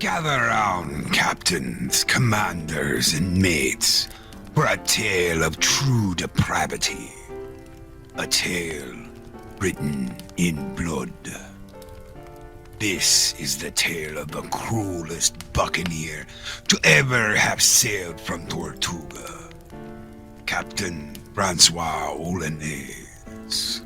Gather round, captains, commanders, and mates, for a tale of true depravity. A tale written in blood. This is the tale of the cruelest buccaneer to ever have sailed from Tortuga, Captain François Olanes.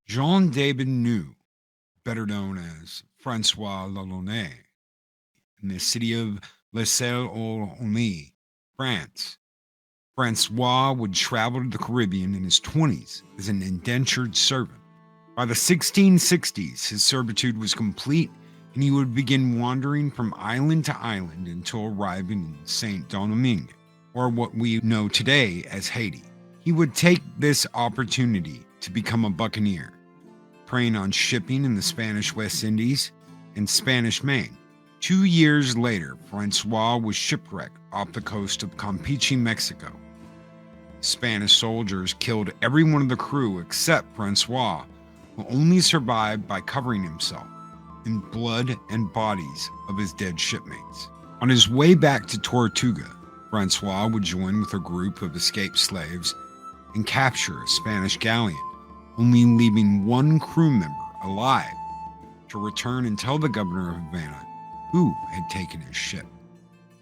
Jean Desbineux, better known as François Olanes, in the city of Les Îles-aux-Onis, France. François would travel to the Caribbean in his 20s as an indentured servant. By the 1660s, his servitude was complete, and he would begin wandering from island to island until arriving in Saint-Domingue, or what we know today as Haiti. He would take this opportunity to become a buccaneer, preying on shipping in the Spanish West Indies and Spanish Main. 2 years later, François was shipwrecked off the coast of Campeche, Mexico. Spanish soldiers killed every one of the crew except François, who only survived by covering himself in blood and bodies of his dead shipmates. On his way back to Tortuga, François would join with a group of escaped slaves and capture a Spanish galleon, only leaving one crew member alive to return and tell the governor of Havana who had taken his ship.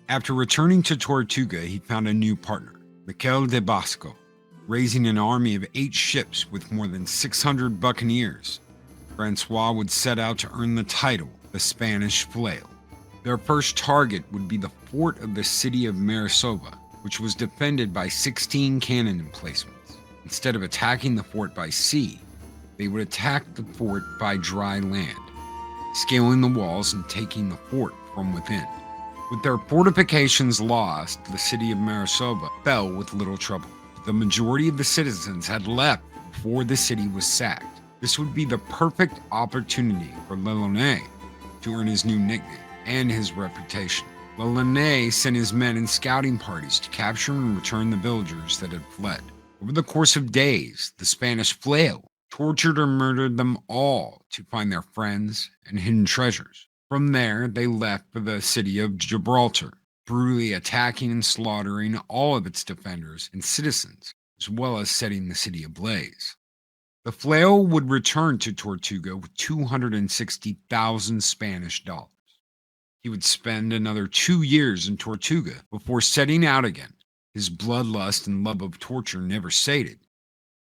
After returning to Tortuga, he found a new partner, Miquel de Bosco, raising an army of 8 ships with more than 600 buccaneers. François would set out to earn the title, the Spanish Flail. Their first target would be the fort of the city of Maracaibo, which was defended by 16 cannon emplacements. Instead of attacking the fort by sea, they would attack the fort by dry land, scaling the walls and taking the fort from within. With their fortifications lost, the city of Maracaibo fell with little trouble. The majority of the citizens had left before the city was sacked. This would be the perfect opportunity for L'Olanes to earn his new nickname and his reputation. L'Olanes sent his men in scouting parties to capture and return the villagers that had fled. Over the course of days, the Spanish Flail tortured or murdered them all to find their friends and hidden treasures. From there, they left for the city of Gibraltar, brutally attacking and slaughtering all of its defenders and citizens, as well as setting the city ablaze. The Flail would return to Tortuga with 260,000 Spanish dollars. He would spend another 2 years in Tortuga before setting out again. His bloodlust and love of torture never sated.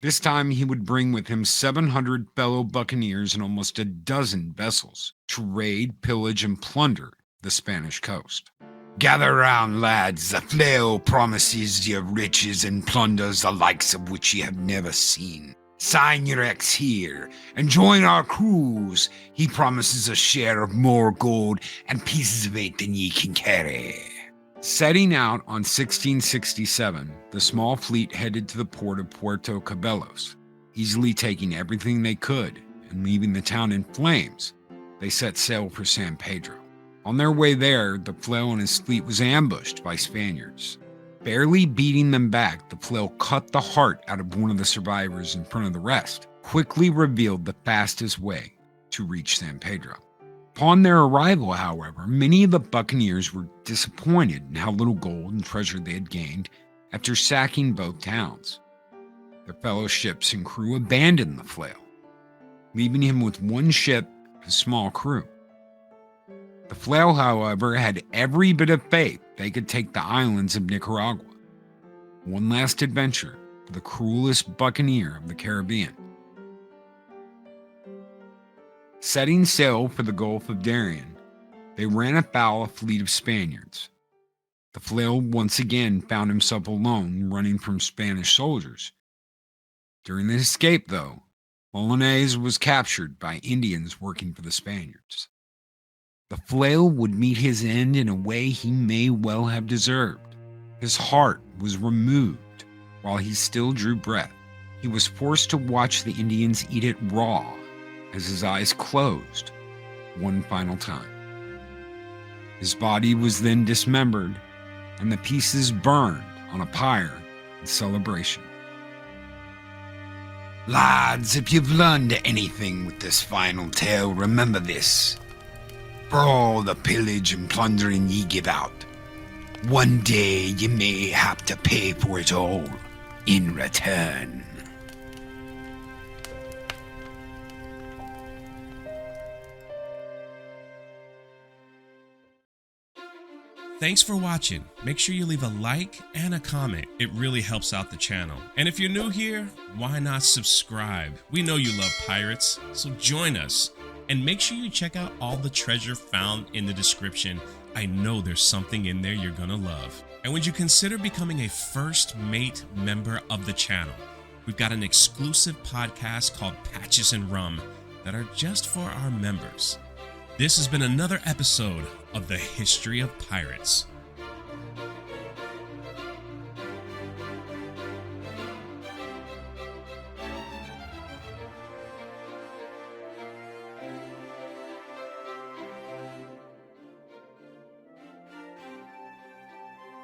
This time he would bring with him 700 fellow buccaneers and almost a dozen vessels to raid, pillage, and plunder the Spanish coast. Gather round, lads, the Flail promises you riches and plunders the likes of which ye have never seen. Sign your ex here and join our cruise. He promises a share of more gold and pieces of it than ye can carry. Setting out on 1667, the small fleet headed to the port of Puerto Cabellos. Easily taking everything they could and leaving the town in flames, they set sail for San Pedro. On their way there, the Flail and his fleet was ambushed by Spaniards. Barely beating them back, the Flail cut the heart out of one of the survivors in front of the rest, quickly revealed the fastest way to reach San Pedro. Upon their arrival, however, many of the buccaneers were disappointed in how little gold and treasure they had gained after sacking both towns. Their fellow ships and crew abandoned the Flail, leaving him with one ship and a small crew. The Flail, however, had every bit of faith they could take the islands of Nicaragua. One last adventure for the cruelest buccaneer of the Caribbean. Setting sail for the Gulf of Darien, they ran afoul a fleet of Spaniards. The Flail once again found himself alone, running from Spanish soldiers. During the escape, though, Olanes was captured by Indians working for the Spaniards. The Flail would meet his end in a way he may well have deserved. His heart was removed while he still drew breath. He was forced to watch the Indians eat it raw as his eyes closed one final time. His body was then dismembered and the pieces burned on a pyre in celebration. Lads, if you've learned anything with this final tale, remember this. For all the pillage and plundering ye give out, one day ye may have to pay for it all in return. Thanks for watching. Make sure you leave a like and a comment. It really helps out the channel. And if you're new here, why not subscribe? We know you love pirates, so join us. And make sure you check out all the treasure found in the description. I know there's something in there you're gonna love. And would you consider becoming a First Mate member of the channel? We've got an exclusive podcast called Patches and Rum that are just for our members. This has been another episode of the History of Pirates.